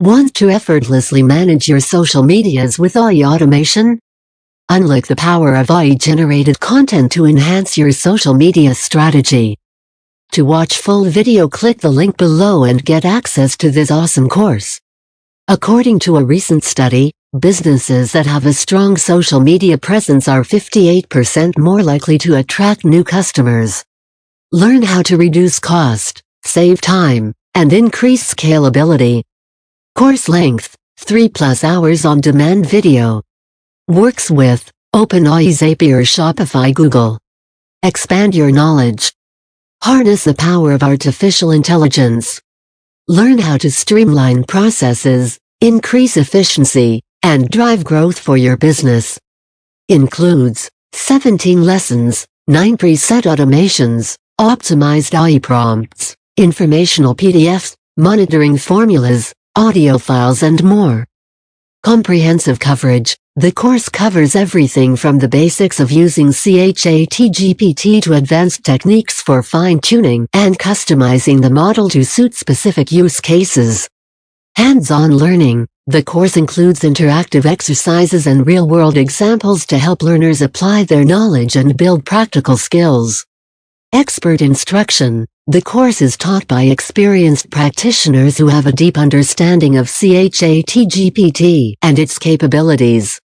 Want to effortlessly manage your social medias with AI automation? Unlock the power of AI-generated content to enhance your social media strategy. To watch full video, click the link below and get access to this awesome course. According to a recent study, businesses that have a strong social media presence are 58% more likely to attract new customers. Learn how to reduce cost, save time, and increase scalability. Course length, 3+ hours on-demand video. Works with OpenAI, Zapier, Shopify, Google. Expand your knowledge. Harness the power of artificial intelligence. Learn how to streamline processes, increase efficiency, and drive growth for your business. Includes 17 lessons, 9 preset automations, optimized AI prompts, informational PDFs, monitoring formulas, audio files, and more. Comprehensive coverage. The course covers everything from the basics of using ChatGPT to advanced techniques for fine-tuning and customizing the model to suit specific use cases. Hands-on learning. The course includes interactive exercises and real-world examples to help learners apply their knowledge and build practical skills. Expert instruction. The course is taught by experienced practitioners who have a deep understanding of ChatGPT and its capabilities.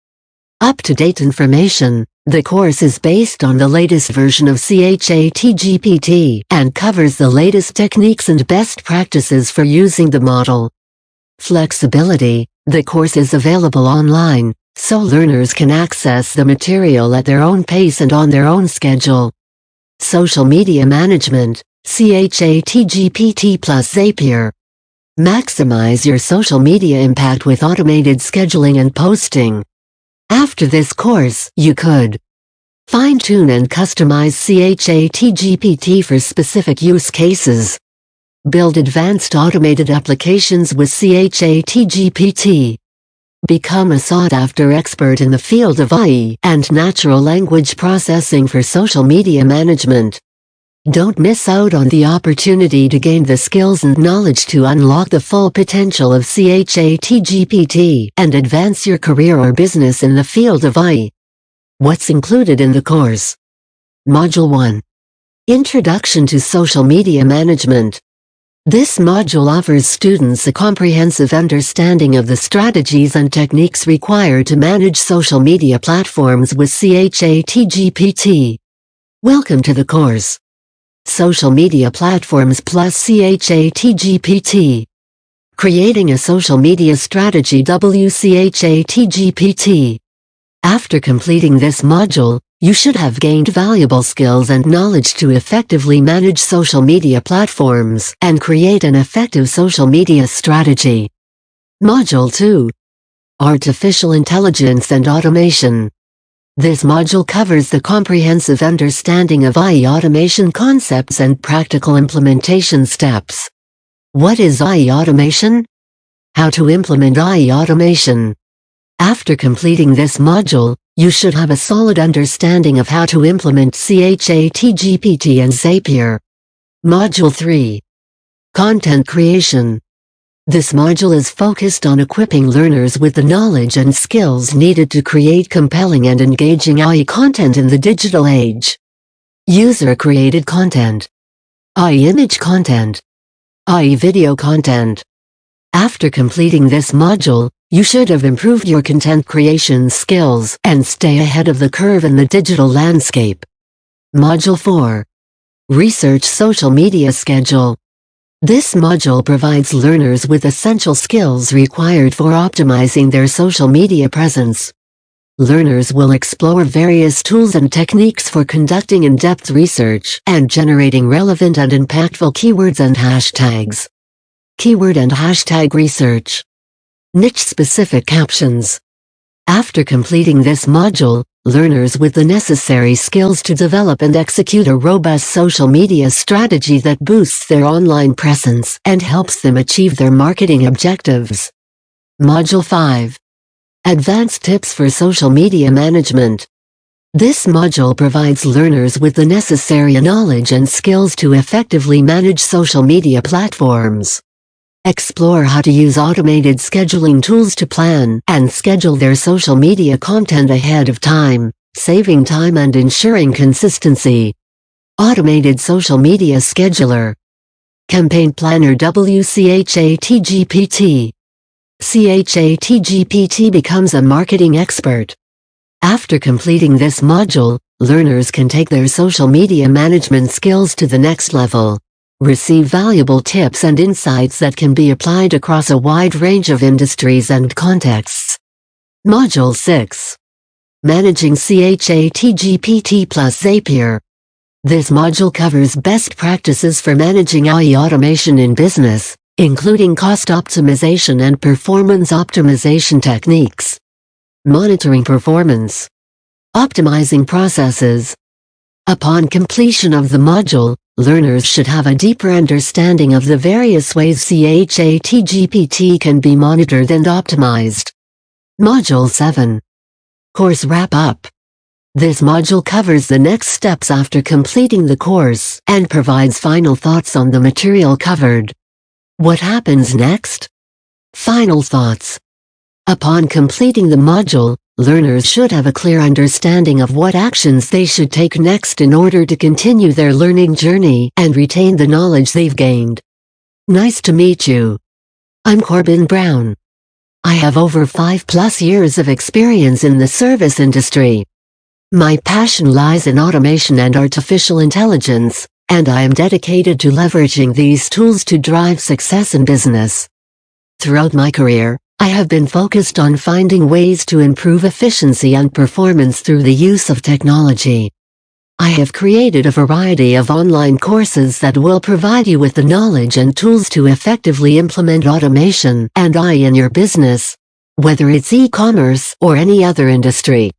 Up-to-date information. The course is based on the latest version of ChatGPT and covers the latest techniques and best practices for using the model. Flexibility. The course is available online, so learners can access the material at their own pace and on their own schedule. Social media management. ChatGPT plus Zapier. Maximize your social media impact with automated scheduling and posting. After this course, you could fine-tune and customize ChatGPT for specific use cases. Build advanced automated applications with ChatGPT. Become a sought-after expert in the field of AI and natural language processing for social media management. Don't miss out on the opportunity to gain the skills and knowledge to unlock the full potential of ChatGPT and advance your career or business in the field of AI. What's included in the course? Module 1. Introduction to Social Media Management. This module offers students a comprehensive understanding of the strategies and techniques required to manage social media platforms with ChatGPT. Welcome to the course. Social Media Platforms plus ChatGPT. Creating a Social Media Strategy ChatGPT. After completing this module, you should have gained valuable skills and knowledge to effectively manage social media platforms and create an effective social media strategy. Module 2. Artificial Intelligence and Automation. This module covers the comprehensive understanding of AI automation concepts and practical implementation steps. What is AI automation? How to implement AI automation. After completing this module, you should have a solid understanding of how to implement ChatGPT and Zapier. Module 3. Content Creation. This module is focused on equipping learners with the knowledge and skills needed to create compelling and engaging AI content in the digital age. User-created content. AI image content. AI video content. After completing this module, you should have improved your content creation skills and stay ahead of the curve in the digital landscape. Module 4. Research Social Media Schedule. This module provides learners with essential skills required for optimizing their social media presence. Learners will explore various tools and techniques for conducting in-depth research and generating relevant and impactful keywords and hashtags. Keyword and hashtag research. Niche-specific captions. After completing this module, learners with the necessary skills to develop and execute a robust social media strategy that boosts their online presence and helps them achieve their marketing objectives. Module 5. Advanced Tips for Social Media Management. This module provides learners with the necessary knowledge and skills to effectively manage social media platforms. Explore how to use automated scheduling tools to plan and schedule their social media content ahead of time, saving time and ensuring consistency. Automated Social Media Scheduler. Campaign Planner ChatGPT. ChatGPT becomes a marketing expert. After completing this module, learners can take their social media management skills to the next level. Receive valuable tips and insights that can be applied across a wide range of industries and contexts. Module 6. Managing ChatGPT plus Zapier. This module covers best practices for managing AI automation in business, including cost optimization and performance optimization techniques. Monitoring performance. Optimizing processes. Upon completion of the module, learners should have a deeper understanding of the various ways ChatGPT can be monitored and optimized. Module 7. Course Wrap-Up. This module covers the next steps after completing the course and provides final thoughts on the material covered. What happens next? Final thoughts. Upon completing the module, learners should have a clear understanding of what actions they should take next in order to continue their learning journey and retain the knowledge they've gained. Nice to meet you. I'm Corbin Brown. I have over 5+ years of experience in the service industry. My passion lies in automation and artificial intelligence, and I am dedicated to leveraging these tools to drive success in business. Throughout my career, I have been focused on finding ways to improve efficiency and performance through the use of technology. I have created a variety of online courses that will provide you with the knowledge and tools to effectively implement automation and AI in your business, whether it's e-commerce or any other industry.